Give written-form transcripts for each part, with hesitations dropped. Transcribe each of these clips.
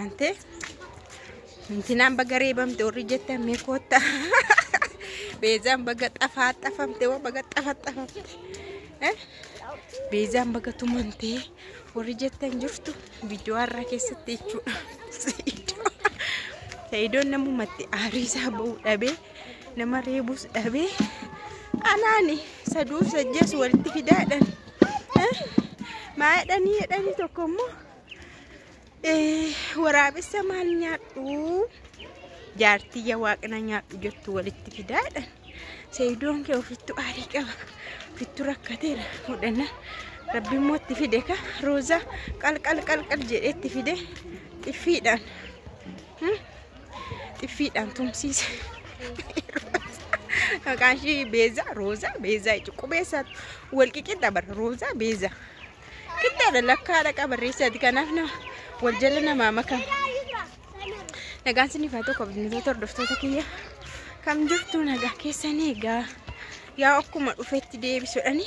Ante Intinaan baga reebamte warri jettame kotta. Beezaan baga xafamte waa baga xafamte. Beezaan baga tumante warri jettan jirtu viidiyoo har'a keessatti jechuudha. Saidoon namumatti aarisaa ba'uu dhabee nama reebus dhabee anaani saduuf sajjees walitti fidaadhan. Maadhanii jedhanii tokko immoo waraabessa maal nyaadhu jaartiyya waaqna nyaadhu jettu walitti fidaadhan. Saidoon kee ofittu aarii qaba ofittu rakkateera fudhanna rabbi immoo itti fide ka rooza qalqal jedheetti fide xiffiidhaan tumsiise. Maqaanshii beeza rooza beeza qubeessaatu walqiqidha bara rooza beeza kitteedha lakkaadha qabarreessaati kanaaf nama wal jala namaa makam. Nagaan sinifaa tokko abdinitoota hordoftoota kiyya kam jirtu nagaa keessanii egaa yaa akkuma dhufetti deebisuudhani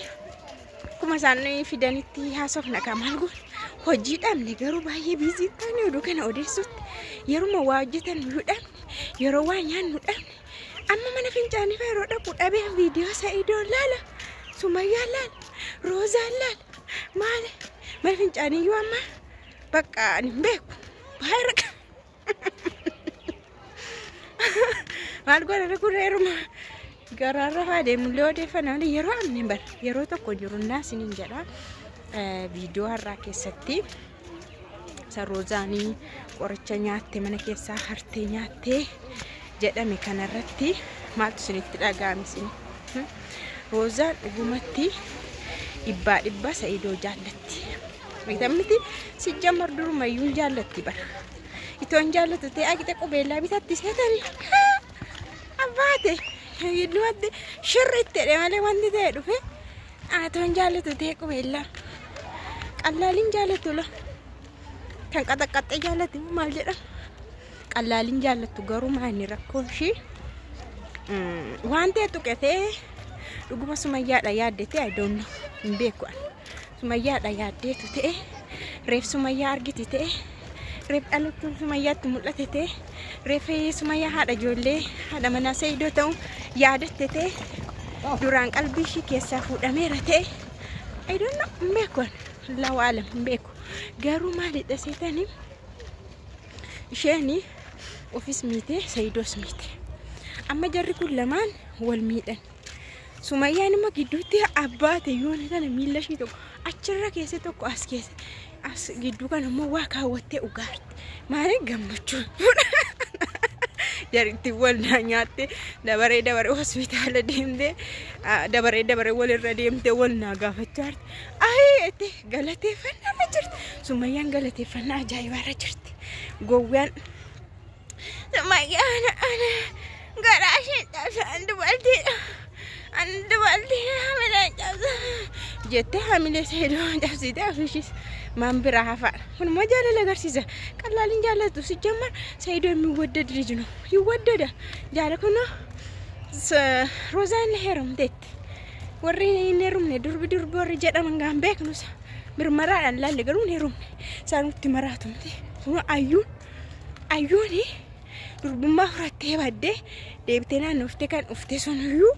akkuma isaan fidanitti haasofna maal goone hojii dhabne garuu baay'ee biizii taane oduu kana odeessutti yeruma waa hojjetan nu dhabne yeroo waa nyaannu dhabne amma mana fincaanii fa yeroo dhaqu dhabee viidiyoo Saidoo laala Sumayyaa laala Roozaa laala maali mana fincaanii yoo amma bakka ani beeku baay'ee maal goone kureeruma garaarra faade mul'oo deeffanaan yeroo amne bar yeroo tokko jiru naasiniin jedha viidiyoo har'aa keessatti saroozaanii qoricha nyaatte mana keessaa hartee nyaatte jedhame kanarratti maaltu isinitti dhaga'ame isin roozaan dhugumatti dhibba Saidoo jaallatti mitamti si jammar durumayyuu jaallatti bara itoon jaallatu ta'e agite qubeellaa bitatti seetani abbaate yidduutti shirritti malee wanti ta'e dhufe atoon jaallatu ta'e qubeellaa qallaaliin jaallatu la kan qaxaqaxxe jaallatu maal jedhama qallaaliin jaallattu garuu maani rakkoon shii waan ta'e tuqetee dhuguma Sumayyaadha yaaddete I don't know hin beeku Sumayyaadha yaaddeetu ta'e reef Sumayyaa argiti ta'e reef dhalatu Sumayyaatti mul'ate ta'e reef Sumayyaa haadha ijoollee haadha manaa Saidoo ta'u yaadatte ta'e duraan qalbii ishii keessaa fuudhameera ta'e I don't know hin beeku Allahu aalam hin beeku garuu maalidha seetanii isheen ofis miite Saidoos miite amma jarri kun lamaan wal miidhan. Sumayyaan immoo gidduutti abbaate yoon kana miila ishii tokko achirra keessa tokko as keessa as gidduu kan immoo waa kaawwattee ugaarti maali gammachuu jaritti wal nyaatte dabaree hospitaala deemte dabaree walirra deemte wal naa gaafachaa ete galateeffannaa jirti Sumayyaan galateeffannaa ajaa'ibaarra jirti gowwaan Sumayyaan ana garaashee dhabsaan dubartiidha dubartii hamila cabsa jette hamile Saidoo cabsite afishis maan biraa hafaan kun immoo jaalala agarsiisa qallaaliin jaallatu si jammar Saidoo የሚወደድ ልጅ ነው ይወደዳል jaalakuna Roozaan heerumteetti warri heerumne durbi warri jedhaman gaan beeknusa mirmaraadhaan laalle garuu heerumne isaanutti maraatumte sun ayyuuni durbummaa furattee baddee deebitee naannooftee kan ufte sunuyyuu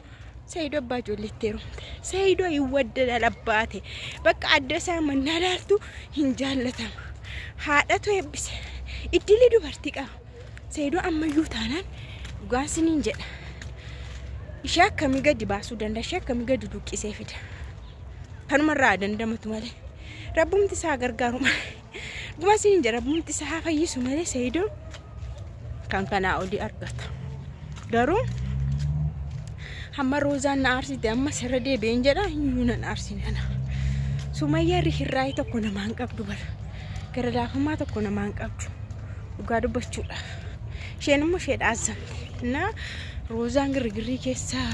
Saidoo abbaa ijoolleetti heerumte Saidoo ይወደዳል abbaate bakka adda isaa mannaa laaltu hin jaallatama haadhatu eebbise iddili dubartii qaba Saidoo ammayyuu taanaan dhugaan siniin jedha ishee akkamii gadi baasuu danda'a ishee akkamii gadi duqqisee fida kanumarraa dandamatu malee rabbumti isaa gargaaru malee dhugaan siniin jedha rabbumti isaa fayyisu malee Saidoo kan kanaa olii argata garuu hamma Roozaan na aarsite amma sirra deebi'een jedha iyyuu nan aarsinana Sumayyaa hirraa'ii tokko namaan qabdu bara gara laafummaa tokko namaan qabdu dhugaa dubbachuudha isheen immoo ishee dhaazamte na Roozaan girgirrii keessaa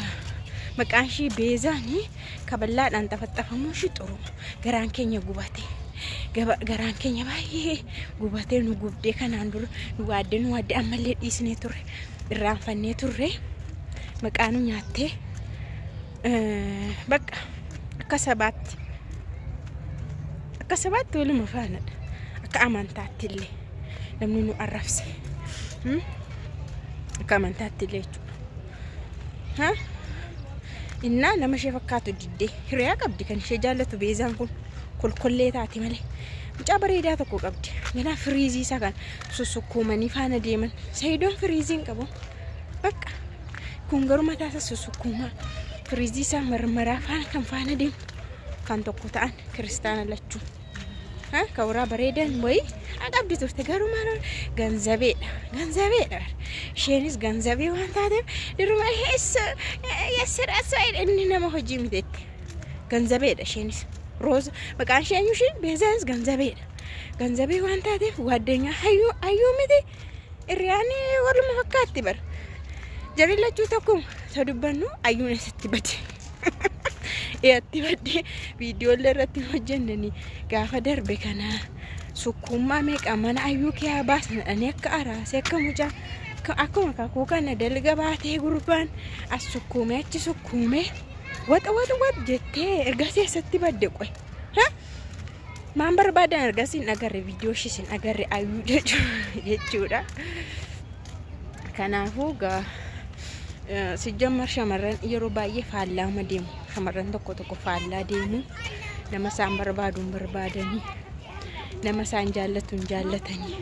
maqaan ishii beezaanii kaballaadhaan xafaxafamuu ishii xuru garaan keenya gubate garaan keenya baay'ee gubatee nu gubdee kanaan dura nu waaddee ammallee dhiisnee turre irraanfannee turre maqaanu nyaatte bakka akka sabaatti waluma faanadha akka amantaatti illee namni nu arrabse kamantaatti leechu ha inna nama ishee fakkaatu diddee hiriyaa qabdi kan ishee jaallatu beezaan kun kolkollee taati malee mucaa bareedaa tokko qabdi ganaa firiizii isaa kan susukkuumanii faana deeman Saidoon firiiziin qabu bakka kun garuu mataa isaa susukkuumaa firiizii isaa marmaraa faana kan faana deemu kan tokko ta'an kiristaana lachuu ha kawraa bareedan boy agabdi turte garuu maal ganzabeedha isheenis ganzabee waan taateef diruma yesiraasa inni nama hojii miteetti ganzabeedha isheenis Rose maqaan ishee eenyuushin beezaanis ganzabee waan taateef ጓደኛ hayyuu miti iryaani waluma fakkaatti bar jarri lachuu tokko sadubbannu ayyuun isatti bade eetti bade viidiyoo irratti hojjennani gaafa darbe kana sukkuummaa meeqa mana ayyuu kee baasan ani akka araase akka mucaa akkuma kakuu kana dalga baatee gurbaan as sukkuumee achi sukkuumee wat jettee ergasii isatti badde qoy ha maan barbaadan ergasii agarre viidiyoo shisin agarre ayyuu jechuudha kanaafuu gaa sijjammar shamarran yeroo baay'ee faallaa deemu shamarran tokko faallaa deemu nama isaan barbaadanii nama isaan jaallatanii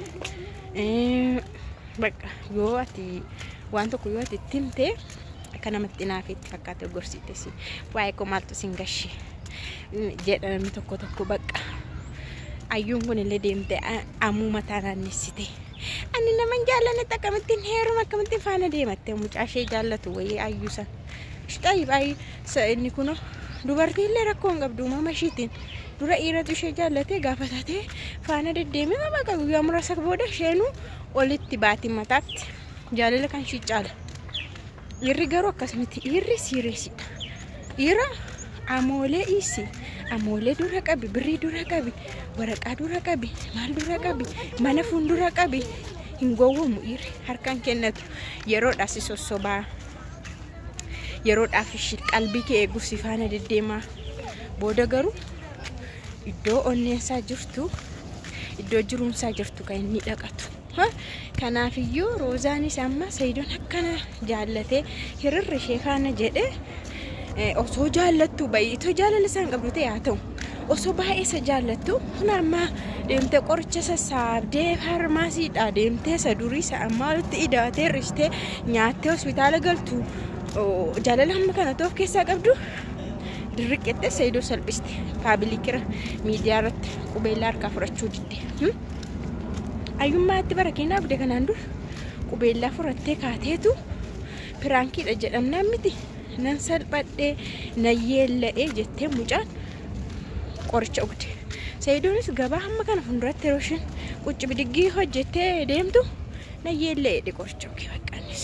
bakka yoo ati waan tokko yoo ati timte akka namatti naafetti fakkaate gorsitesi waa'ee ko maaltu singashi jedha namni tokko bakka ayyuun kun illee deemte amuu mataa naannessite ani nama jaallanne takkamittiin heeruma akkamittiin faana deematte mucaa ishee jaallatu wayii ayyuusan shtayi inni kuno dubartii illee rakkoon qabdu mama ishiitiin dura dhiiratu ishee jaallatee gaafatatee faana deddeemee bakka guyyaa muraasa booda isheenuu olitti baatii mataatti jaalala kan ishii caala irri garuu akkasumatti irri siireesidha ira amoolee dura qabi birrii dura qabi waraqaa dura qabi maal dura qabi mana fuuldura qabi hin gowwomu irri harkaan kennatu yeroodhaas sossobaa yeroodhaaf ishii qalbii kee eeguuf si faana deddeemaa booda garuu iddoo onneensaa jirtu iddoo jiruunsaa jirtu kan inni dhaqatu kanaafiyyuu Roozaanis amma Saidoon akkana jaallatee hirrirri ishee faana jedhe osoo jaallattu baay'ee jaalala isaan qabdu ta'e haa ta'u osoo baay'ee isa jaallattu kun amma deemtee qoricha sassaabdee faarmaasiidhaa deemtee isa durii isa amma walitti idaatee ristee nyaattee hospitaala galtu jaalala amma kana toof keessaa qabdu dirriqqettee Saidoo salphiste paabilikira miidiyaa irratti qubeellaa harkaa fudhachuu didde ayyummaatti bara keenyaa abdee kanaan dura qubeellaa fudhattee kaateetu piraankiidha jedhamnaan miti nan salphadhee nan yeella'ee jettee mucaan qoricha ugde Saidoonis gabaa hamma kana fuulduratti yeroo isheen qucci bidiggii hojjettee deemtu nan yeella'ee qoricha ugee baqqaanis